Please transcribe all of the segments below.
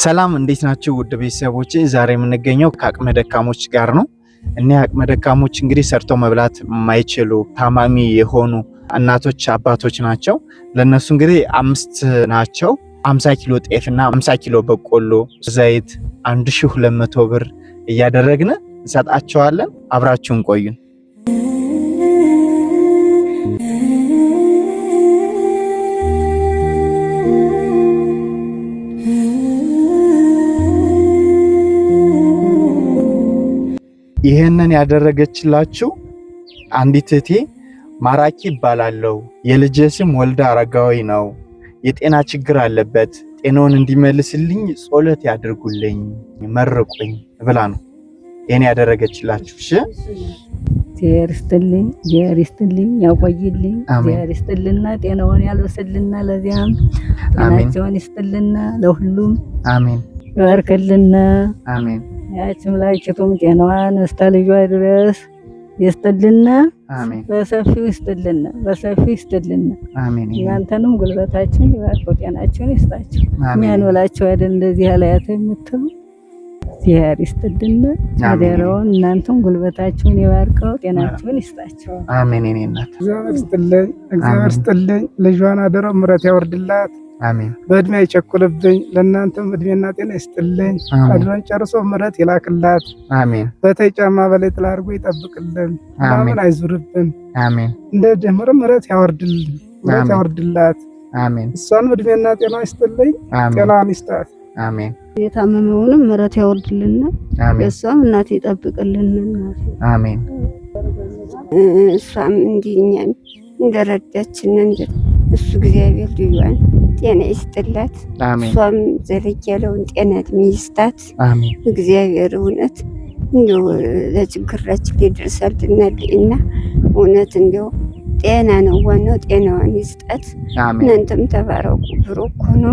ሰላም እንዴት ናችሁ ውድ ቤተሰቦቼ? ዛሬ የምንገኘው ከአቅመ ደካሞች ጋር ነው። እኒህ አቅመ ደካሞች እንግዲህ ሰርተው መብላት የማይችሉ ታማሚ የሆኑ እናቶች አባቶች ናቸው። ለነሱ እንግዲህ 5 ናቸው 50 ኪሎ ጤፍና 50 ኪሎ በቆሎ ዘይት 1200 ብር እያደረግን እንሰጣቸዋለን። አብራችሁን ቆዩን። ይሄንን ያደረገችላችሁ አንዲት እህቴ ማራኪ ይባላለው። የልጄ ስም ወልደ አረጋዊ ነው። የጤና ችግር አለበት። ጤናውን እንዲመልስልኝ ጸሎት ያድርጉልኝ መርቁኝ ብላ ነው ይሄን ያደረገችላችሁ። እሺ ቴርስትልኝ ያቆይልኝ። ቴርስትልና ጤናውን ያልበስልና ለዚያም ጤናቸውን ይስጥልና ለሁሉም አሜን። ይባርክልና አሜን። ያችም ላይችቱም ጤናዋን እስከ ልጇ ድረስ ይስጥልና አሜን። በሰፊው ይስጥልና አሜን። እናንተንም ጉልበታችሁን ይባርክ፣ ጤናችሁን ይስጣችሁ። የሚያኖላችሁ አይደል እንደዚህ ያላያተ የምትሉ እግዚአብሔር ይስጥልና አደረውን። እናንተም ጉልበታችሁን ይባርከው፣ ጤናችሁን ይስጣችሁ። አሜን። እኔ እናት እግዚአብሔር ይስጥልኝ። ልጇን አደረው ምሕረት ያወርድላት። አሜን። በእድሜ አይቸኩልብኝ። ለእናንተም እድሜና ጤና ይስጥልኝ። አድሮን ጨርሶ ምሕረት ይላክላት። አሜን። በተይ ጫማ በላይ ጥላ አድርጎ ይጠብቅልን። አሜን። አይዙርብን። አሜን። እንደ ጀምር ምሕረት ያወርድላት። አሜን። እሷን እድሜና ጤና ይስጥልኝ። ጤናን ይስጣት። አሜን። የታመመውንም ምሕረት ያወርድልና እሷም እናት ይጠብቅልን። አሜን። እሷም እንዲኛን እንደረዳችን እሱ እግዚአብሔር ልጇን ጤና ይስጥላት። እሷም ዘለግ ያለውን ጤና እድሜ ይስጣት። እግዚአብሔር እውነት እንደው ለችግራችን ሊደርሳልናልና እውነት እንደው ጤና ነው ዋናው፣ ጤናዋን ይስጣት። እናንተም ተባረኩ፣ ብሩክ ሁኑ።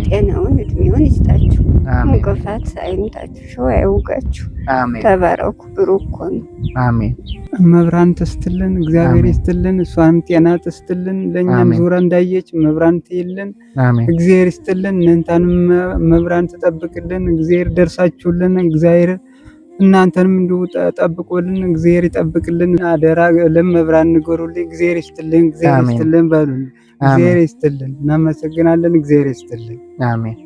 ጤናውን እድሜውን ይስጣችሁ፣ እንቅፋት አይምታችሁ፣ ሸው አይውጋችሁ። ተባረኩ፣ ብሩክ ሁኑ። አሜን። መብራን ትስትልን፣ እግዚአብሔር ይስጥልን። እሷን ጤና ትስትልን፣ ለኛም ዙራ እንዳየች መብራን ትይልን። እግዚአብሔር ይስጥልን። እናንተንም መብራን ትጠብቅልን። እግዚአብሔር ደርሳችሁልን። እግዚአብሔር እናንተንም እንዲሁ ጠብቆልን። እግዚአብሔር ይጠብቅልን። አደራ ለመብራን ንገሩልኝ። እግዚአብሔር ይስጥልን፣ እግዚአብሔር ይስጥልን በሉልኝ። እግዚአብሔር ይስጥልን። እናመሰግናለን። እግዚአብሔር ይስጥልን። አሜን።